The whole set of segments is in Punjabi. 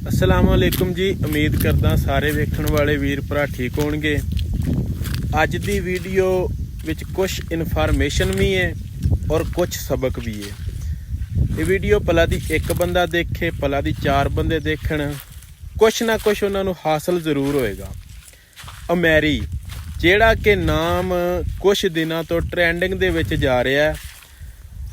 अस्सलाम वालेकुम जी। उम्मीद करदा सारे वेखण वाले वीर भरा ठीक होणगे। अज दी वीडियो विच कुछ इन्फॉर्मेशन भी है और कुछ सबक भी है। ये वीडियो भला दी एक बंदा देखे, भला दी चार बंदे देखण, कुछ ना कुछ उन्होंने हासिल जरूर होएगा। अमेरी जेड़ा के नाम कुछ दिनों तो ट्रेंडिंग दे विच जा रहा है।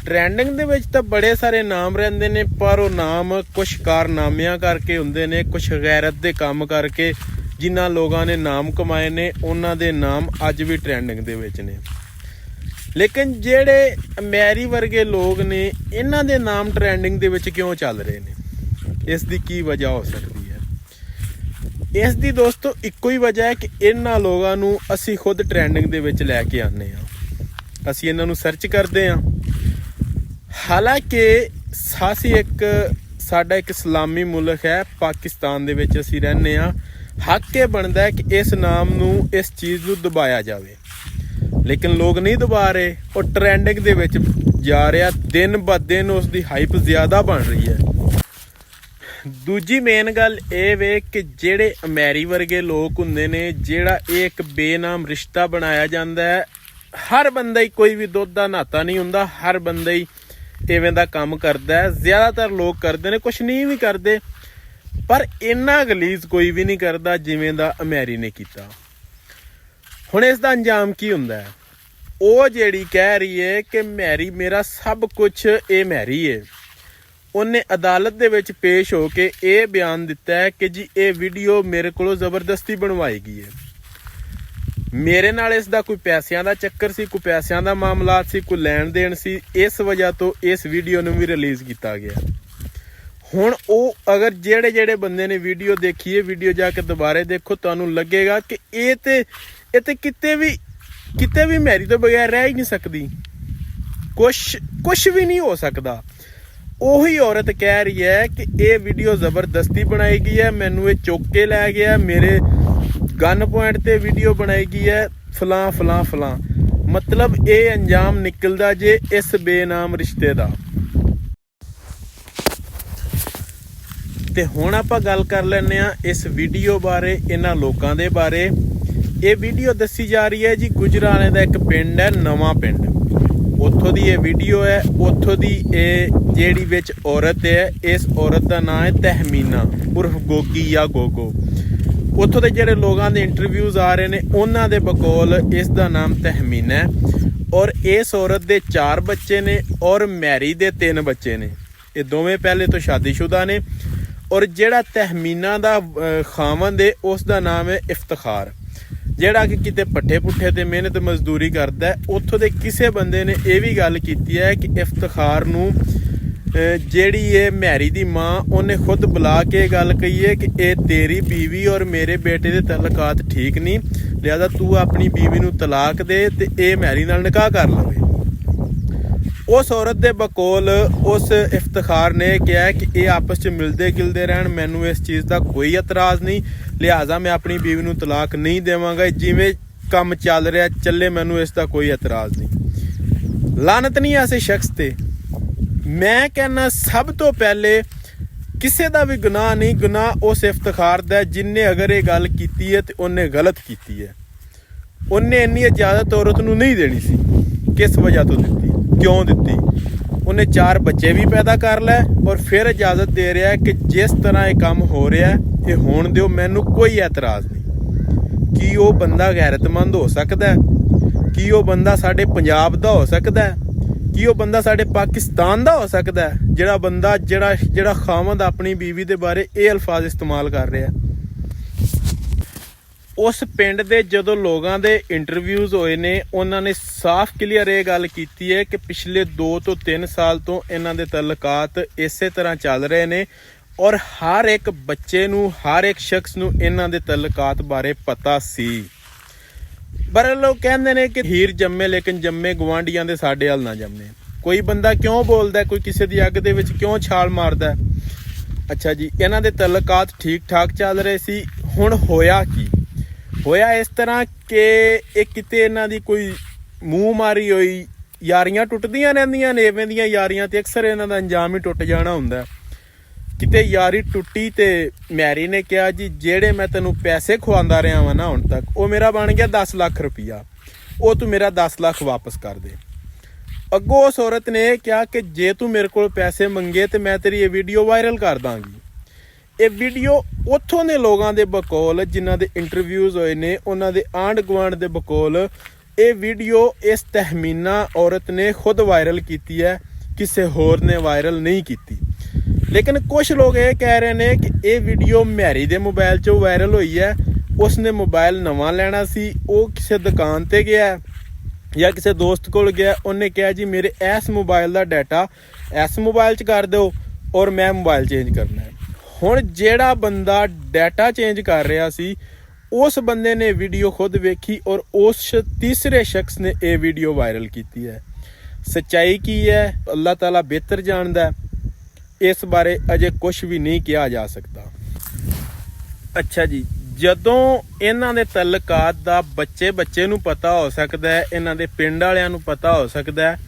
ट्रेंडिंग दे विच तो बड़े सारे नाम रहिंदे ने, पर वो नाम कुछ कारनामियां करके हुंदे ने, कुछ गैरत दे काम करके जिन्हां लोगों ने नाम कमाए ने, उन्हां दे नाम अज भी ट्रेंडिंग दे विच ने। लेकिन जेड़े अमेरी वर्गे लोग ने, इन्हां दे नाम ट्रेंडिंग दे विच क्यों चल रहे ने? इस दी की वजह हो सकती है? इस दी दोस्तों इक्को ही वजह है कि इन्हां लोगों नूं असीं खुद ट्रेंडिंग दे विच लैके आने आ। असीं इन्हां नूं सर्च करदे आ। हालांकि सासी साडा एक इस्लामी मुल्क है, पाकिस्तान दे विच असीं रहने आ। हक ये बनदा है कि इस नाम नूं, इस चीज़ नूं दबाया जावे, लेकिन लोग नहीं दबा रहे और ट्रेंडिंग दे विच जा रहा। दिन ब दिन उसकी हाइप ज़्यादा बन रही है। दूजी मेन गल ये वे कि जेड़े अमेरी वर्गे लोग हुंदे ने, जेड़ा एक बेनाम रिश्ता बनाया जाता है। हर बंदा ही कोई भी दुध दा नाता नहीं हुंदा, हर बंदा ही इवें दा काम करदा है। ज़्यादातर लोग करदे ने, कुछ नहीं भी करदे, पर इन्ना गलीज कोई भी नहीं करदा जिवें दा अमेरी ने कीता। हुण इस दा अंजाम की हुंदा है? वो जेड़ी कह रही है कि मैरी मेरा सब कुछ, ये मैरी है। उन्हें अदालत दे विच पेश हो के ये बयान दिता है कि जी ये वीडियो मेरे कोलों जबरदस्ती बनवाई गई है। मेरे नाल इसदा कोई पैसिਆਂ ਦਾ ਚੱਕਰ ਸੀ, ਕੋਈ ਪੈਸਿਆਂ ਦਾ ਮਾਮਲਾ ਸੀ, ਕੋਈ ਲੈਣ ਦੇਣ ਸੀ। इस वजह तो इस वीडियो ਨੂੰ भी रिलीज़ किया गया। हुण ਉਹ अगर ਜਿਹੜੇ ਜਿਹੜੇ ਬੰਦੇ ने वीडियो देखी है, वीडियो जाके दोबारे देखो, ਤੁਹਾਨੂੰ लगेगा कि ਇਹ ਤੇ किते भी मैरी तो बगैर रह ही नहीं सकती। कुछ भी नहीं हो सकता। ਉਹੀ औरत कह रही है कि ये वीडियो जबरदस्ती बनाई गई है, मैनू ये चुक के लै गया, मेरे गन पॉइंट ते वीडियो बनाई गई है, फलां फलां फलां। मतलब ये अंजाम निकलदा जे इस बेनाम रिश्ते दा। ते हुण आपां गल कर लैने आ इस वीडियो बारे, इन्हां लोकां दे बारे। ये वीडियो दसी जा रही है जी गुजराणे दा एक पिंड है, नवां पिंड। उत्थों दी ये वीडियो है। उत्थों दी ये जेड़ी विच औरत है, इस औरत दा नाम है तहमीना उर्फ गोगी या गोगो। उत्थों दे जेड़े लोगों के इंटरव्यूज़ आ रहे ने, उन्हां दे बकौल इस दा नाम तहमीना है। और इस औरत दे 4 बच्चे ने और मैरी दे 3 बच्चे ने। ये दोवें पहले तो शादीशुदा ने। और जेड़ा तहमीना दा खावंद है, उस दा नाम है इफ्तिखार, ਜਿਹੜਾ कि किते पट्ठे पुट्ठे ते मेहनत मजदूरी करता है। उत्थों दे किसी बंदे ने यह भी गल की है कि इफ्तिखार नूं जेड़ी ये मैरी दी माँ, उन्हें खुद बुला के गल कही है कि ये तेरी बीवी और मेरे बेटे दे तलकात ठीक नहीं, लिहाजा तू अपनी बीवी नूं तलाक दे ते ये मैरी नाल निकाह कर लवे। उस औरत दे बकौल उस इफ्तिखार ने कहा कि ये आपस च मिलते गिलते रहन, मैनू इस चीज़ का कोई एतराज़ नहीं, लिहाजा मैं अपनी बीवी नूं तलाक नहीं देवांगा। जिवें काम चल रहा चले, मैनू इसका कोई एतराज़ नहीं। लानत नहीं ऐसे शख्स ते। मैं कहना सब तो पहले किसी का भी गुनाह नहीं, गुनाह उस इफ्तिखार दा जिन्हें अगर ये गल की है तो उन्हें गलत की है। उन्हें इन्नी इजाजत औरत नूं नहीं देनी सी। किस वजह तो दी, क्यों दी? उन्हें 4 बच्चे भी पैदा कर लै और फिर इजाजत दे रहा है कि जिस तरह ये काम हो रहा है ये होण दिओ, मैनू कोई एतराज़ नहीं। कि वो बंदा गैरतमंद हो सकता है? कि वो बंदा साडे पंजाब दा हो सकता है? कि वो बंदा साडे पाकिस्तान दा हो सकता है? जिहड़ा बंदा जिहड़ा खावंद अपनी बीवी दे बारे ये अल्फाज इस्तेमाल कर रहा है। उस पिंड दे जदों लोगों के इंटरव्यूज़ होए ने, उन्होंने साफ क्लीयर ये गल की है कि पिछले 2 तो 3 साल तो इन्हां दे तलकात इस तरह चल रहे ने। और हर एक बच्चे नूं, हर एक शख्स नूं इन्हां दे तलकात बारे पता सी। पर लोग कहते हैं कि हीर जम्मे लेकिन जम्मे गवांढियां दे साडे हल ना जम्मे। कोई बंदा क्यों बोलता है, कोई किसी की अग दे विच क्यों छाल मारदा है? अच्छा जी, इन्हां दे तलकात ठीक ठाक चल रहे सी। हुण होया की? होया इस तरह कि एक किते इन्हां दी कोई मूँह मारी होई यारियां टुटदियां रहिंदियां ने। इवें दियां यारियां ते अक्सर इन्हां दा अंजाम ही टुट जाना हुंदा है। ਕਿਤੇ ਯਾਰੀ ਟੁੱਟੀ ਤੇ ਮੈਰੀ ਨੇ ਕਿਹਾ ਜੀ ਜਿਹੜੇ ਮੈਂ ਤੈਨੂੰ ਪੈਸੇ ਖਵਾਉਂਦਾ ਰਿਹਾ ਵਾਂ ਨਾ ਹੁਣ ਤੱਕ ਉਹ ਮੇਰਾ ਬਣ ਗਿਆ 10 ਲੱਖ ਰੁਪਈਆ, ਉਹ ਤੂੰ ਮੇਰਾ 10 ਲੱਖ ਵਾਪਸ ਕਰ ਦੇ। ਅੱਗੋਂ ਉਸ ਔਰਤ ਨੇ ਇਹ ਕਿਹਾ ਕਿ ਜੇ ਤੂੰ ਮੇਰੇ ਕੋਲ ਪੈਸੇ ਮੰਗੇ ਤੇ ਮੈਂ ਤੇਰੀ ਇਹ ਵੀਡੀਓ ਵਾਇਰਲ ਕਰ ਦਾਂਗੀ। ਇਹ ਵੀਡੀਓ ਉੱਥੋਂ ਦੇ ਲੋਕਾਂ ਦੇ ਬਕੌਲ ਜਿਨ੍ਹਾਂ ਦੇ ਇੰਟਰਵਿਊਜ਼ ਹੋਏ ਨੇ, ਉਹਨਾਂ ਦੇ ਆਂਢ ਗੁਆਂਢ ਦੇ ਬਕੌਲ ਇਹ ਵੀਡੀਓ ਇਸ ਤਹਿਮੀਨਾ ਔਰਤ ਨੇ ਖੁਦ ਵਾਇਰਲ ਕੀਤੀ ਹੈ, ਕਿਸੇ ਹੋਰ ਨੇ ਵਾਇਰਲ ਨਹੀਂ ਕੀਤੀ। ਲੇਕਿਨ ਕੁਝ ਲੋਕ ਇਹ ਕਹਿ ਰਹੇ ਨੇ ਕਿ ਇਹ ਵੀਡੀਓ ਮੈਰੀ ਦੇ ਮੋਬਾਈਲ 'ਚੋਂ ਵਾਇਰਲ ਹੋਈ ਹੈ। ਉਸਨੇ ਮੋਬਾਈਲ ਨਵਾਂ ਲੈਣਾ ਸੀ, ਉਹ ਕਿਸੇ ਦੁਕਾਨ ਤੇ ਗਿਆ ਜਾਂ ਕਿਸੇ ਦੋਸਤ ਕੋਲ ਗਿਆ, ਉਹਨੇ ਕਿਹਾ ਜੀ ਮੇਰੇ ਇਸ ਮੋਬਾਈਲ ਦਾ ਡਾਟਾ ਇਸ ਮੋਬਾਈਲ 'ਚ ਕਰ ਦਿਓ ਔਰ ਮੈਂ ਮੋਬਾਈਲ ਚੇਂਜ ਕਰਨਾ ਹੈ। ਹੁਣ ਜਿਹੜਾ ਬੰਦਾ ਡਾਟਾ ਚੇਂਜ ਕਰ ਰਿਹਾ ਸੀ ਉਸ ਬੰਦੇ ਨੇ ਵੀਡੀਓ ਖੁਦ ਵੇਖੀ ਔਰ ਉਸ ਤੀਸਰੇ ਸ਼ਖਸ ਨੇ ਇਹ ਵੀਡੀਓ ਵਾਇਰਲ ਕੀਤੀ ਹੈ। ਸੱਚਾਈ ਕੀ ਹੈ ਅੱਲਾਹ ਤਾਲਾ ਬਿਹਤਰ ਜਾਣਦਾ, ਇਸ ਬਾਰੇ ਅਜੇ ਕੁਝ ਵੀ ਨਹੀਂ ਕਿਹਾ ਜਾ ਸਕਦਾ। ਅੱਛਾ ਜੀ, ਜਦੋਂ ਇਹਨਾਂ ਦੇ ਤਲਕਾਤ ਦਾ ਬੱਚੇ ਨੂੰ ਪਤਾ ਹੋ ਸਕਦਾ ਹੈ, ਇਹਨਾਂ ਦੇ ਪਿੰਡ ਵਾਲਿਆਂ ਨੂੰ ਪਤਾ ਹੋ ਸਕਦਾ ਹੈ,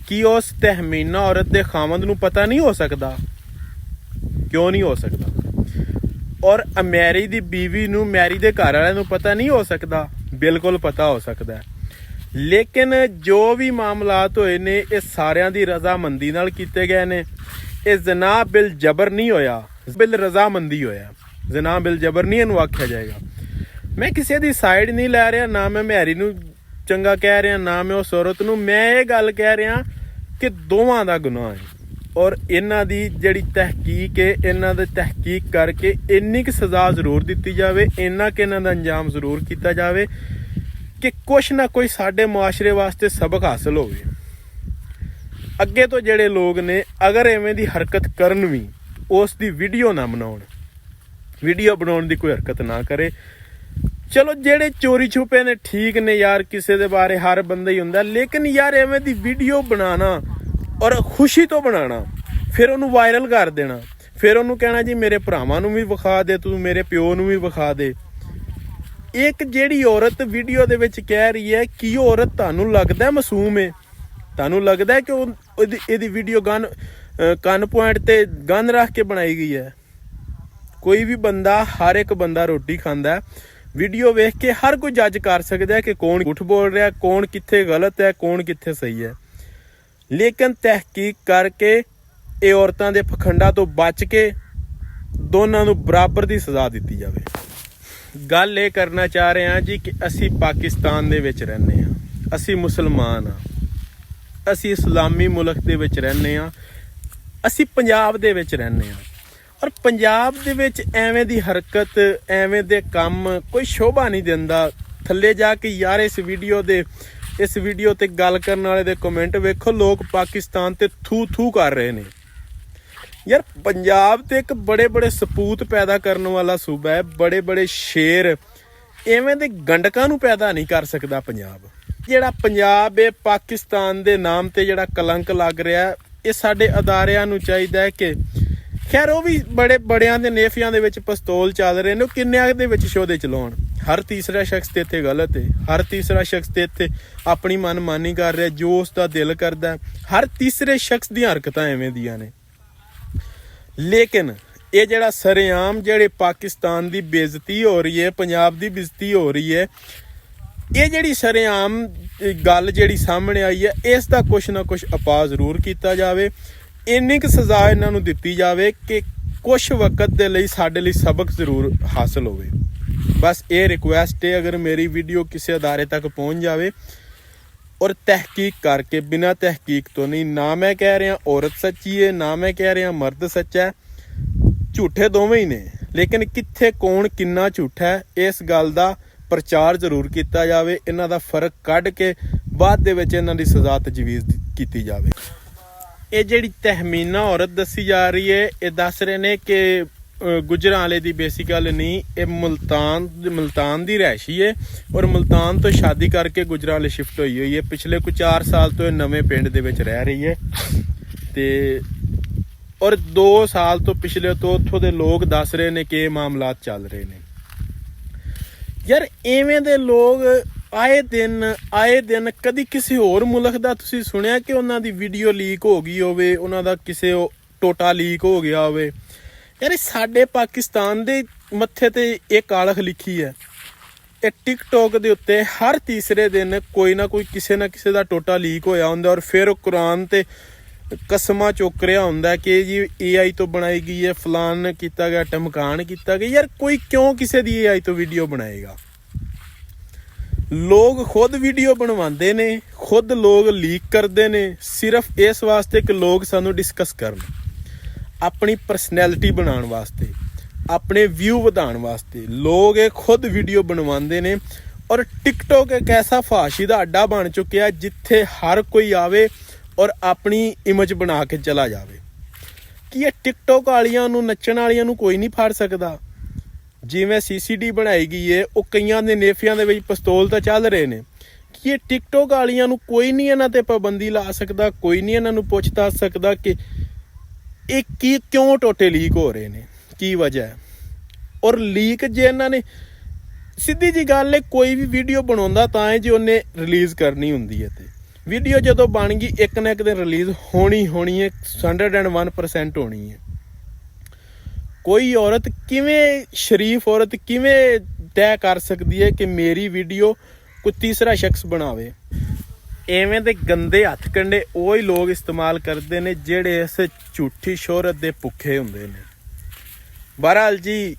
ਕਿ ਉਸ ਤਹਿਮੀਨਾ ਔਰਤ ਦੇ ਖਾਮਦ ਨੂੰ ਪਤਾ ਨਹੀਂ ਹੋ ਸਕਦਾ? ਕਿਉਂ ਨਹੀਂ ਹੋ ਸਕਦਾ? ਔਰ ਮੈਰੀ ਦੀ ਬੀਵੀ ਨੂੰ, ਮੈਰੀ ਦੇ ਘਰ ਵਾਲਿਆਂ ਨੂੰ ਪਤਾ ਨਹੀਂ ਹੋ ਸਕਦਾ? ਬਿਲਕੁਲ ਪਤਾ ਹੋ ਸਕਦਾ ਹੈ। ਲੇਕਿਨ ਜੋ ਵੀ ਮਾਮਲਾਤ ਹੋਏ ਨੇ ਇਹ ਸਾਰਿਆਂ ਦੀ ਰਜ਼ਾਮੰਦੀ ਨਾਲ ਕੀਤੇ ਗਏ ਨੇ। ਇਹ ਜ਼ਨਾ ਬਿਲ ਜਬਰ ਨਹੀਂ ਹੋਇਆ, ਬਿਲ ਰਜ਼ਾਮੰਦੀ ਹੋਇਆ। ਜ਼ਨਾ ਬਿਲ ਜਬਰ ਨਹੀਂ ਇਹਨੂੰ ਆਖਿਆ ਜਾਏਗਾ। ਮੈਂ ਕਿਸੇ ਦੀ ਸਾਈਡ ਨਹੀਂ ਲੈ ਰਿਹਾ, ਨਾ ਮੈਂ ਮੈਰੀ ਨੂੰ ਚੰਗਾ ਕਹਿ ਰਿਹਾ, ਨਾ ਮੈਂ ਉਸ ਔਰਤ ਨੂੰ। ਮੈਂ ਇਹ ਗੱਲ ਕਹਿ ਰਿਹਾ ਕਿ ਦੋਵਾਂ ਦਾ ਗੁਨਾਹ ਹੈ ਔਰ ਇਹਨਾਂ ਦੀ ਜਿਹੜੀ ਤਹਿਕੀਕ ਹੈ, ਇਹਨਾਂ ਦੀ ਤਹਿਕੀਕ ਕਰਕੇ ਇੰਨੀ ਕੁ ਸਜ਼ਾ ਜ਼ਰੂਰ ਦਿੱਤੀ ਜਾਵੇ, ਇੰਨਾ ਕਿ ਇਹਨਾਂ ਦਾ ਅੰਜਾਮ ਜ਼ਰੂਰ ਕੀਤਾ ਜਾਵੇ ਕਿ ਕੁਛ ਨਾ ਕੋਈ ਸਾਡੇ ਮੁਆਸ਼ਰੇ ਵਾਸਤੇ ਸਬਕ ਹਾਸਲ ਹੋਵੇ। ਅੱਗੇ ਤੋਂ ਜਿਹੜੇ ਲੋਕ ਨੇ ਅਗਰ ਐਵੇਂ ਦੀ ਹਰਕਤ ਕਰਨ ਵੀ, ਉਸ ਦੀ ਵੀਡੀਓ ਨਾ ਬਣਾਉਣ, ਵੀਡੀਓ ਬਣਾਉਣ ਦੀ ਕੋਈ ਹਰਕਤ ਨਾ ਕਰੇ। ਚਲੋ ਜਿਹੜੇ ਚੋਰੀ ਛੁਪੇ ਨੇ ਠੀਕ ਨੇ ਯਾਰ, ਕਿਸੇ ਦੇ ਬਾਰੇ ਹਰ ਬੰਦਾ ਹੀ ਹੁੰਦਾ, ਲੇਕਿਨ ਯਾਰ ਐਵੇਂ ਦੀ ਵੀਡੀਓ ਬਣਾਉਣਾ ਔਰ ਖੁਸ਼ੀ ਤੋਂ ਬਣਾਉਣਾ, ਫਿਰ ਉਹਨੂੰ ਵਾਇਰਲ ਕਰ ਦੇਣਾ, ਫਿਰ ਉਹਨੂੰ ਕਹਿਣਾ ਜੀ ਮੇਰੇ ਭਰਾਵਾਂ ਨੂੰ ਵੀ ਵਿਖਾ ਦੇ, ਤੂੰ ਮੇਰੇ ਪਿਓ ਨੂੰ ਵੀ ਵਿਖਾ ਦੇ। ਇੱਕ ਜਿਹੜੀ ਔਰਤ ਵੀਡੀਓ ਦੇ ਵਿੱਚ ਕਹਿ ਰਹੀ ਹੈ ਕਿ ਉਹ ਔਰਤ ਤੁਹਾਨੂੰ ਲੱਗਦਾ ਮਾਸੂਮ ਹੈ? ਤੁਹਾਨੂੰ ਲੱਗਦਾ ਕਿ ਇਹਦੀ ਵੀਡੀਓ ਕੰਨ ਪੁਆਇੰਟ ਤੇ ਗਨ ਰੱਖ ਕੇ ਬਣਾਈ ਗਈ ਹੈ? ਕੋਈ ਵੀ ਬੰਦਾ, ਹਰ ਇੱਕ ਬੰਦਾ ਰੋਟੀ ਖਾਂਦਾ, ਵੀਡੀਓ ਵੇਖ ਕੇ ਹਰ ਕੋਈ ਜੱਜ ਕਰ ਸਕਦਾ ਹੈ ਕਿ ਕੌਣ ਝੂਠ ਬੋਲ ਰਿਹਾ, ਕੌਣ ਕਿੱਥੇ ਗਲਤ ਹੈ, ਕੌਣ ਕਿੱਥੇ ਸਹੀ ਹੈ। ਲੇਕਿਨ ਤਹਿਕੀਕ ਕਰਕੇ ਇਹ ਔਰਤਾਂ ਦੇ ਪਖੰਡਾਂ ਤੋਂ ਬਚ ਕੇ ਦੋਨਾਂ ਨੂੰ ਬਰਾਬਰ ਦੀ ਸਜ਼ਾ ਦਿੱਤੀ ਜਾਵੇ। ਗੱਲ ਇਹ ਕਰਨਾ ਚਾਹ ਰਹੇ ਹਾਂ ਜੀ ਕਿ ਅਸੀਂ ਪਾਕਿਸਤਾਨ ਦੇ ਵਿੱਚ ਰਹਿੰਦੇ ਹਾਂ, ਅਸੀਂ ਮੁਸਲਮਾਨ ਹਾਂ, ਅਸੀਂ ਇਸਲਾਮੀ ਮੁਲਕ ਦੇ ਵਿੱਚ ਰਹਿੰਦੇ ਹਾਂ, ਅਸੀਂ ਪੰਜਾਬ ਦੇ ਵਿੱਚ ਰਹਿੰਦੇ ਹਾਂ। ਔਰ ਪੰਜਾਬ ਦੇ ਵਿੱਚ ਐਵੇਂ ਦੀ ਹਰਕਤ, ਐਵੇਂ ਦੇ ਕੰਮ ਕੋਈ ਸ਼ੋਭਾ ਨਹੀਂ ਦਿੰਦਾ। ਥੱਲੇ ਜਾ ਕੇ ਯਾਰ ਇਸ ਵੀਡੀਓ ਤੇ ਗੱਲ ਕਰਨ ਵਾਲੇ ਦੇ ਕਮੈਂਟ ਵੇਖੋ, ਲੋਕ ਪਾਕਿਸਤਾਨ ਤੇ ਥੂ ਕਰ ਰਹੇ ਨੇ। ਯਾਰ ਪੰਜਾਬ ਤੇ ਇੱਕ ਬੜੇ ਸਪੂਤ ਪੈਦਾ ਕਰਨ ਵਾਲਾ ਸੂਬਾ ਹੈ, ਬੜੇ ਸ਼ੇਰ, ਐਵੇਂ ਦੇ ਗੰਡਕਾਂ ਨੂੰ ਪੈਦਾ ਨਹੀਂ ਕਰ ਸਕਦਾ ਪੰਜਾਬ। ਜਿਹੜਾ ਪੰਜਾਬ ਹੈ ਪਾਕਿਸਤਾਨ ਦੇ ਨਾਮ ਤੇ ਜਿਹੜਾ ਕਲੰਕ ਲੱਗ ਰਿਹਾ, ਇਹ ਸਾਡੇ ਅਦਾਰਿਆਂ ਨੂੰ ਚਾਹੀਦਾ ਹੈ ਕਿ ਖੈਰ ਉਹ ਵੀ ਬੜਿਆਂ ਦੇ ਨੇਫਿਆਂ ਦੇ ਵਿੱਚ ਪਿਸਤੌਲ ਚੱਲ ਰਹੇ ਨੇ, ਉਹ ਕਿੰਨਿਆਂ ਦੇ ਵਿੱਚ ਸ਼ੋਧੇ ਚਲਾਉਣ। ਹਰ ਤੀਸਰਾ ਸ਼ਖਸ ਤੇ ਇੱਥੇ ਗਲਤ ਹੈ, ਹਰ ਤੀਸਰਾ ਸ਼ਖਸ ਤੇ ਇੱਥੇ ਆਪਣੀ ਮਨਮਾਨੀ ਕਰ ਰਿਹਾ, ਜੋ ਉਸ ਦਾ ਦਿਲ ਕਰਦਾ। ਹਰ ਤੀਸਰੇ ਸ਼ਖਸ ਦੀਆਂ ਹਰਕਤਾਂ ਐਵੇਂ ਦੀਆਂ ਨੇ। ਲੇਕਿਨ ਇਹ ਜਿਹੜਾ ਸਰੇਆਮ ਜਿਹੜੇ ਪਾਕਿਸਤਾਨ ਦੀ ਬੇਇੱਜ਼ਤੀ ਹੋ ਰਹੀ ਹੈ, ਪੰਜਾਬ ਦੀ ਬੇਇੱਜ਼ਤੀ ਹੋ ਰਹੀ ਹੈ, ਇਹ ਜਿਹੜੀ ਸਰੇਆਮ ਗੱਲ ਜਿਹੜੀ ਸਾਹਮਣੇ ਆਈ ਹੈ, ਇਸ ਦਾ ਕੁਛ ਨਾ ਕੁਛ ਉਪਾਅ ਜ਼ਰੂਰ ਕੀਤਾ ਜਾਵੇ। ਇੰਨੀ ਕੁ ਸਜ਼ਾ ਇਹਨਾਂ ਨੂੰ ਦਿੱਤੀ ਜਾਵੇ ਕਿ ਕੁਛ ਵਕਤ ਦੇ ਲਈ ਸਾਡੇ ਲਈ ਸਬਕ ਜ਼ਰੂਰ ਹਾਸਲ ਹੋਵੇ। ਬਸ ਇਹ ਰਿਕੁਐਸਟ ਹੈ, ਅਗਰ ਮੇਰੀ ਵੀਡੀਓ ਕਿਸੇ ਅਦਾਰੇ ਤੱਕ ਪਹੁੰਚ ਜਾਵੇ ਔਰ ਤਹਿਕੀਕ ਕਰਕੇ, ਬਿਨਾਂ ਤਹਿਕੀਕ ਤੋਂ ਨਹੀਂ, ਨਾ ਮੈਂ ਕਹਿ ਰਿਹਾ ਔਰਤ ਸੱਚੀ ਹੈ, ਨਾ ਮੈਂ ਕਹਿ ਰਿਹਾ ਮਰਦ ਸੱਚਾ ਹੈ, ਝੂਠੇ ਦੋਵੇਂ ਹੀ ਨੇ। ਲੇਕਿਨ ਕਿੱਥੇ ਕੌਣ ਕਿੰਨਾ ਝੂਠਾ ਹੈ, ਇਸ ਗੱਲ ਦਾ ਪ੍ਰਚਾਰ ਜ਼ਰੂਰ ਕੀਤਾ ਜਾਵੇ। ਇਹਨਾਂ ਦਾ ਫਰਕ ਕੱਢ ਕੇ ਬਾਅਦ ਦੇ ਵਿੱਚ ਇਹਨਾਂ ਦੀ ਸਜ਼ਾ ਤਜਵੀਜ਼ ਕੀਤੀ ਜਾਵੇ। ਇਹ ਜਿਹੜੀ ਤਹਿਮੀਨਾ ਔਰਤ ਦੱਸੀ ਜਾ ਰਹੀ ਹੈ, ਇਹ ਦੱਸ ਰਹੇ ਨੇ ਕਿ ਗੁਜਰਾਂ ਵਾਲੇ ਦੀ ਬੇਸਿਕਲ ਨਹੀਂ, ਇਹ ਮੁਲਤਾਨ ਦੀ ਰਹਿਸ਼ੀ ਹੈ ਔਰ ਮੁਲਤਾਨ ਤੋਂ ਸ਼ਾਦੀ ਕਰਕੇ ਗੁਜਰਾਂ ਵਾਲੇ ਸ਼ਿਫਟ ਹੋਈ ਹੈ। ਪਿਛਲੇ ਕੁਝ 4 ਸਾਲ ਤੋਂ ਇਹ ਨਵੇਂ ਪਿੰਡ ਦੇ ਵਿੱਚ ਰਹਿ ਰਹੀ ਹੈ ਤੇ ਔਰ 2 ਸਾਲ ਤੋਂ ਪਿਛਲੇ ਤੋਂ ਉੱਥੋਂ ਦੇ ਲੋਕ ਦੱਸ ਰਹੇ ਨੇ ਕਿ ਇਹ ਮਾਮਲਾਤ ਚੱਲ ਰਹੇ ਨੇ। ਯਾਰ ਐਵੇਂ ਦੇ ਲੋਕ ਆਏ ਦਿਨ ਕਦੀ ਕਿਸੇ ਹੋਰ ਮੁਲਕ ਦਾ ਤੁਸੀਂ ਸੁਣਿਆ ਕਿ ਉਹਨਾਂ ਦੀ ਵੀਡੀਓ ਲੀਕ ਹੋ ਗਈ ਹੋਵੇ, ਉਹਨਾਂ ਦਾ ਕਿਸੇ ਟੋਟਾ ਲੀਕ ਹੋ ਗਿਆ ਹੋਵੇ? ਯਾਰ ਸਾਡੇ ਪਾਕਿਸਤਾਨ ਦੇ ਮੱਥੇ ਤੇ ਇਹ ਕਾਲਖ ਲਿਖੀ ਹੈ। ਇਹ ਟਿਕਟੋਕ ਦੇ ਉੱਤੇ ਹਰ ਤੀਸਰੇ ਦਿਨ ਕੋਈ ਨਾ ਕੋਈ ਕਿਸੇ ਨਾ ਕਿਸੇ ਦਾ ਟੋਟਾ ਲੀਕ ਹੋਇਆ ਹੁੰਦਾ, ਔਰ ਫਿਰ ਉਹ ਕੁਰਾਨ ਤੇ ਕਸਮਾਂ ਚੁੱਕ ਰਿਹਾ ਹੁੰਦਾ ਕਿ ਜੀ AI ਤੋਂ ਬਣਾਈ ਗਈ ਹੈ, ਫਲਾਨ ਕੀਤਾ ਗਿਆ, ਟਮਕਾਨ ਕੀਤਾ ਗਿਆ। ਯਾਰ ਕੋਈ ਕਿਉਂ ਕਿਸੇ ਦੀ AI ਤੋਂ ਵੀਡੀਓ ਬਣਾਏਗਾ? ਲੋਕ ਖੁਦ ਵੀਡੀਓ ਬਣਵਾਉਂਦੇ ਨੇ, ਖੁਦ ਲੋਕ ਲੀਕ ਕਰਦੇ ਨੇ, ਸਿਰਫ ਇਸ ਵਾਸਤੇ ਕਿ ਲੋਕ ਸਾਨੂੰ ਡਿਸਕਸ ਕਰਨ, ਆਪਣੀ ਪਰਸਨੈਲਿਟੀ ਬਣਾਉਣ ਵਾਸਤੇ, ਆਪਣੇ ਵਿਊ ਵਧਾਉਣ ਵਾਸਤੇ ਲੋਕ ਇਹ ਖੁਦ ਵੀਡੀਓ ਬਣਵਾਉਂਦੇ ਨੇ। ਔਰ ਟਿਕਟੋਕ ਇੱਕ ਐਸਾ ਫਾਸ਼ੀ ਦਾ ਅੱਡਾ ਬਣ ਚੁੱਕਿਆ ਜਿੱਥੇ ਹਰ ਕੋਈ ਆਵੇ ਔਰ ਆਪਣੀ ਇਮੇਜ ਬਣਾ ਕੇ ਚਲਾ ਜਾਵੇ। ਕਿ ਇਹ ਟਿਕਟੋਕ ਵਾਲੀਆਂ ਨੂੰ, ਨੱਚਣ ਵਾਲੀਆਂ ਨੂੰ ਕੋਈ ਨਹੀਂ ਫੜ ਸਕਦਾ। ਜਿਵੇਂ CCD ਬਣਾਈ ਗਈ ਹੈ, ਉਹ ਕਈਆਂ ਦੇ ਨੇਫਿਆਂ ਦੇ ਵਿੱਚ ਪਿਸਤੌਲ ਤਾਂ ਚੱਲ ਰਹੇ ਨੇ। ਕਿ ਇਹ ਟਿਕਟੋਕ ਵਾਲੀਆਂ ਨੂੰ ਕੋਈ ਨਹੀਂ ਇਹਨਾਂ ਤੇ ਪਾਬੰਦੀ ਲਾ ਸਕਦਾ, ਕੋਈ ਨਹੀਂ ਇਹਨਾਂ ਨੂੰ ਪੁੱਛ ਦੱਸ ਸਕਦਾ ਕਿ ਇਹ ਕਿਉਂ ਟੋਟੇ ਲੀਕ ਹੋ ਰਹੇ ਨੇ, ਕੀ ਵਜ੍ਹਾ ਹੈ। ਔਰ ਲੀਕ ਜੇ ਇਹਨਾਂ ਨੇ, ਸਿੱਧੀ ਜੀ ਗੱਲ ਹੈ, ਕੋਈ ਵੀ ਵੀਡੀਓ ਬਣਾਉਂਦਾ ਤਾਂ ਹੈ ਜੇ ਉਹਨੇ ਰਿਲੀਜ਼ ਕਰਨੀ ਹੁੰਦੀ ਹੈ। ਤੇ ਵੀਡੀਓ ਜਦੋਂ ਬਣ ਗਈ ਇੱਕ ਨਾ ਇੱਕ ਦਿਨ ਰਿਲੀਜ਼ ਹੋਣੀ ਹੈ, 101% ਹੋਣੀ ਹੈ। ਕੋਈ ਔਰਤ ਕਿਵੇਂ, ਸ਼ਰੀਫ ਔਰਤ ਕਿਵੇਂ ਤੈਅ ਕਰ ਸਕਦੀ ਹੈ ਕਿ ਮੇਰੀ ਵੀਡੀਓ ਕੋਈ ਤੀਸਰਾ ਸ਼ਖਸ ਬਣਾਵੇ? ਐਵੇਂ ਦੇ ਗੰਦੇ ਹੱਥ ਕੰਡੇ ਉਹ ਹੀ ਲੋਕ ਇਸਤੇਮਾਲ ਕਰਦੇ ਨੇ ਜਿਹੜੇ ਇਸ ਝੂਠੀ ਸ਼ੋਹਰਤ ਦੇ ਭੁੱਖੇ ਹੁੰਦੇ ਨੇ। ਬਹਰਹਾਲ ਜੀ,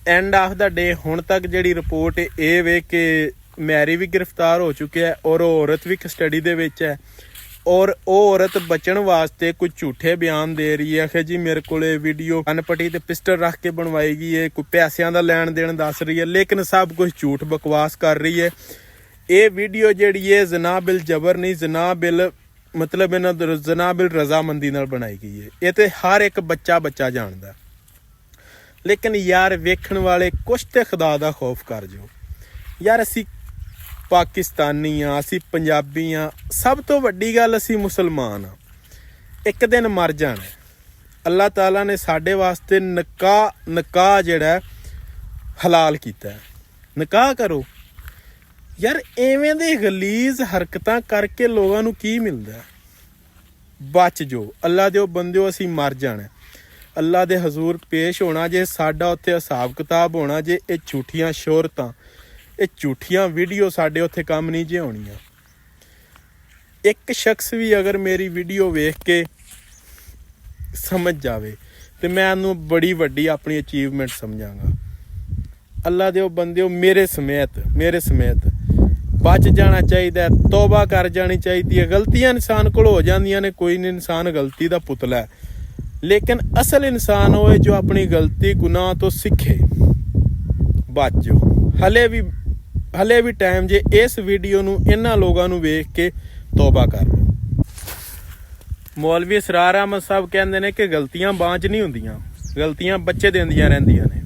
ਐਂਡ ਆਫ ਦਾ ਡੇ ਹੁਣ ਤੱਕ ਜਿਹੜੀ ਰਿਪੋਰਟ ਇਹ ਵੇ ਕਿ ਮੈਰੀ ਵੀ ਗ੍ਰਿਫਤਾਰ ਹੋ ਚੁੱਕਿਆ ਹੈ ਔਰ ਉਹ ਔਰਤ ਵੀ ਕਸਟਡੀ ਦੇ ਵਿੱਚ ਹੈ। ਔਰ ਉਹ ਔਰਤ ਬਚਣ ਵਾਸਤੇ ਕੋਈ ਝੂਠੇ ਬਿਆਨ ਦੇ ਰਹੀ ਹੈ ਕਿ ਜੀ ਮੇਰੇ ਕੋਲੇ ਵੀਡੀਓ ਅਨਪਟੀ ਤੇ ਪਿਸਟਲ ਰੱਖ ਕੇ ਬਣਵਾਈ ਗਈ ਹੈ, ਕੋਈ ਪੈਸਿਆਂ ਦਾ ਲੈਣ ਦੇਣ ਦੱਸ ਰਹੀ ਹੈ, ਲੇਕਿਨ ਸਭ ਕੁਝ ਝੂਠ ਬਕਵਾਸ ਕਰ ਰਹੀ ਹੈ। ਇਹ ਵੀਡੀਓ ਜਿਹੜੀ ਹੈ ਜ਼ਨਾ ਬਿਲ ਜਬਰ ਨਹੀਂ, ਜ਼ਨਾ ਬਿਲ ਮਤਲਬ ਇਹਨਾਂ ਜ਼ਨਾ ਬਿਲ ਰਜ਼ਾਮੰਦੀ ਨਾਲ ਬਣਾਈ ਗਈ ਹੈ। ਇਹ ਤੇ ਹਰ ਇੱਕ ਬੱਚਾ ਜਾਣਦਾ। ਲੇਕਿਨ ਯਾਰ ਵੇਖਣ ਵਾਲੇ ਕੁਛ ਤੇ ਖੁਦਾ ਦਾ ਖੌਫ ਕਰ ਜਾਓ। ਯਾਰ ਅਸੀਂ ਪਾਕਿਸਤਾਨੀ ਆ, ਅਸੀਂ ਪੰਜਾਬੀ ਆ, ਸਭ ਤੋਂ ਵੱਡੀ ਗੱਲ ਅਸੀਂ ਮੁਸਲਮਾਨ ਆ। ਇੱਕ ਦਿਨ ਮਰ ਜਾਣਾ। ਅੱਲਾਹ ਤਾਲਾ ਨੇ ਸਾਡੇ ਵਾਸਤੇ ਨਿਕਾਹ ਜਿਹੜਾ ਹਲਾਲ ਕੀਤਾ। ਨਿਕਾਹ ਕਰੋ। ਯਾਰ ਐਵੇਂ ਦੇ ਗਲੀਜ਼ ਹਰਕਤਾਂ ਕਰਕੇ ਲੋਕਾਂ ਨੂੰ ਕੀ ਮਿਲਦਾ? ਬਚ ਜੋ ਅੱਲਾਹ ਦੇ ਬੰਦਿਓ, ਅਸੀਂ ਮਰ ਜਾਣਾ। ਅੱਲਾਹ ਦੇ ਹਜ਼ੂਰ ਪੇਸ਼ ਹੋਣਾ ਜੇ, ਸਾਡਾ ਉੱਥੇ ਹਿਸਾਬ ਕਿਤਾਬ ਹੋਣਾ ਜੇ। ਇਹ ਝੂਠੀਆਂ ਸ਼ੋਹਰਤਾਂ, ਇਹ ਝੂਠੀਆਂ ਵੀਡੀਓ ਸਾਡੇ ਉੱਥੇ ਕੰਮ ਨਹੀਂ ਜੇ ਹੋਣੀਆਂ। ਇੱਕ ਸ਼ਖਸ ਵੀ ਅਗਰ ਮੇਰੀ ਵੀਡੀਓ ਵੇਖ ਕੇ ਸਮਝ ਜਾਵੇ ਤੇ ਮੈਂ ਇਹਨੂੰ ਬੜੀ ਵੱਡੀ ਆਪਣੀ ਅਚੀਵਮੈਂਟ ਸਮਝਾਂਗਾ। ਅੱਲਾਹ ਦੇ ਬੰਦਿਓ, ਮੇਰੇ ਸਮੇਤ ਬਚ ਜਾਣਾ ਚਾਹੀਦਾ, ਤੌਬਾ ਕਰ ਜਾਣੀ ਚਾਹੀਦੀ ਹੈ। ਗਲਤੀਆਂ ਇਨਸਾਨ ਕੋਲ ਹੋ ਜਾਂਦੀਆਂ ਨੇ, ਕੋਈ ਨਹੀਂ, ਇਨਸਾਨ ਗਲਤੀ ਦਾ ਪੁਤਲਾ ਹੈ। ਲੇਕਿਨ ਅਸਲ ਇਨਸਾਨ ਹੋਏ ਜੋ ਆਪਣੀ ਗਲਤੀ ਗੁਨਾਹ ਤੋਂ ਸਿੱਖੇ। ਬਚ ਜਾਓ। ਹਲੇ ਵੀ ਟਾਈਮ ਜੇ। ਇਸ ਵੀਡੀਓ ਨੂੰ ਇਹਨਾਂ ਲੋਕਾਂ ਨੂੰ ਵੇਖ ਕੇ ਤੌਬਾ ਕਰ ਲਓ। ਮੌਲਵੀ ਅਸਰਾਰ ਅਹਿਮਦ ਸਾਹਿਬ ਕਹਿੰਦੇ ਨੇ ਕਿ ਗਲਤੀਆਂ ਬਾਂਝ ਨਹੀਂ ਹੁੰਦੀਆਂ, ਗਲਤੀਆਂ ਬੱਚੇ ਦਿੰਦੀਆਂ ਰਹਿੰਦੀਆਂ ਨੇ।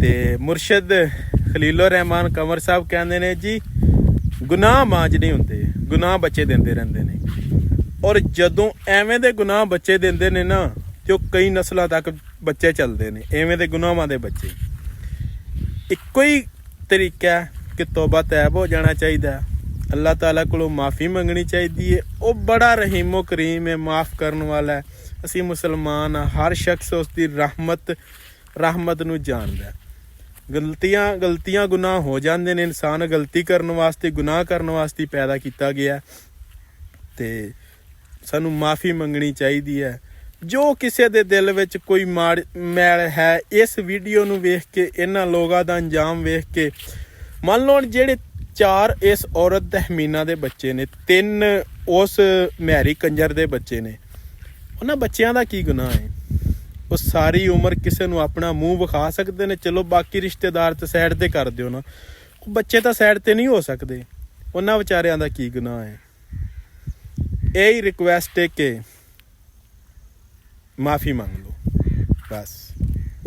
ਤੇ ਮੁਰਸ਼ਦ ਖਲੀਲੁਰ ਰਹਿਮਾਨ ਕੰਵਰ ਸਾਹਿਬ ਕਹਿੰਦੇ ਨੇ ਜੀ ਗੁਨਾਹ ਬਾਂਝ ਨਹੀਂ ਹੁੰਦੇ, ਗੁਨਾਹ ਬੱਚੇ ਦਿੰਦੇ ਰਹਿੰਦੇ ਨੇ। ਔਰ ਜਦੋਂ ਐਵੇਂ ਦੇ ਗੁਨਾਹ ਬੱਚੇ ਦਿੰਦੇ ਨੇ ਨਾ, ਤੇ ਉਹ ਕਈ ਨਸਲਾਂ ਤੱਕ ਬੱਚੇ ਚੱਲਦੇ ਨੇ ਐਵੇਂ ਦੇ ਗੁਨਾਹਾਂ ਦੇ ਬੱਚੇ। ਇੱਕੋ ਹੀ ਤਰੀਕਾ ਕਿ ਤੌਬਾ ਤੈਬ ਹੋ ਜਾਣਾ ਚਾਹੀਦਾ, ਅੱਲਾਹ ਤਾਲਾ ਕੋਲੋਂ ਮਾफ़ੀ ਮੰਗਣੀ ਚਾਹੀਦੀ ਹੈ। ਉਹ ਬੜਾ ਰਹੀਮੋ ਕਰੀਮ ਹੈ, ਮਾफ़ ਕਰਨ ਵਾਲਾ ਹੈ। ਅਸੀਂ ਮੁਸਲਮਾਨ ਹਾਂ, ਹਰ ਸ਼ਖਸ ਉਸ ਦੀ ਰਹਿਮਤ ਨੂੰ ਜਾਣਦਾ। ਗਲਤੀਆਂ ਗੁਨਾਹ ਹੋ ਜਾਂਦੇ ਨੇ। ਇਨਸਾਨ ਗਲਤੀ ਕਰਨ ਵਾਸਤੇ, ਗੁਨਾਹ ਕਰਨ ਵਾਸਤੇ ਪੈਦਾ ਕੀਤਾ ਗਿਆ ਤੇ ਸਾਨੂੰ ਮਾफ़ੀ ਮੰਗਣੀ ਚਾਹੀਦੀ ਹੈ। ਜੋ ਕਿਸੇ ਦੇ ਦਿਲ ਵਿੱਚ ਕੋਈ ਮੈਲ ਹੈ, ਇਸ ਵੀਡੀਓ ਨੂੰ ਵੇਖ ਕੇ, ਇਹਨਾਂ ਲੋਕਾਂ ਦਾ ਅੰਜਾਮ ਵੇਖ ਕੇ, ਮੰਨ ਲਓ ਜਿਹੜੇ 4 ਇਸ ਔਰਤ ਤਹਿਮੀਨਾ ਦੇ ਬੱਚੇ ਨੇ, 3 ਉਸ ਮੈਰੀ ਕੰਜਰ ਦੇ ਬੱਚੇ ਨੇ, ਉਹਨਾਂ ਬੱਚਿਆਂ ਦਾ ਕੀ ਗੁਨਾਹ ਹੈ? ਉਹ ਸਾਰੀ ਉਮਰ ਕਿਸੇ ਨੂੰ ਆਪਣਾ ਮੂੰਹ ਵਿਖਾ ਸਕਦੇ ਨੇ। ਚਲੋ ਬਾਕੀ ਰਿਸ਼ਤੇਦਾਰ ਤਾਂ ਸਾਈਡ ਤੇ ਕਰ ਦਿਓ ਨਾ, ਉਹ ਬੱਚੇ ਤਾਂ ਸਾਈਡ ਤੇ ਨਹੀਂ ਹੋ ਸਕਦੇ। ਉਹਨਾਂ ਵਿਚਾਰਿਆਂ ਦਾ ਕੀ ਗੁਨਾਹ ਹੈ? ਇਹੀ ਰਿਕੁਐਸਟ ਹੈ ਕਿ ਮਾफ़ी ਮੰਗ ਲਓ ਬਸ।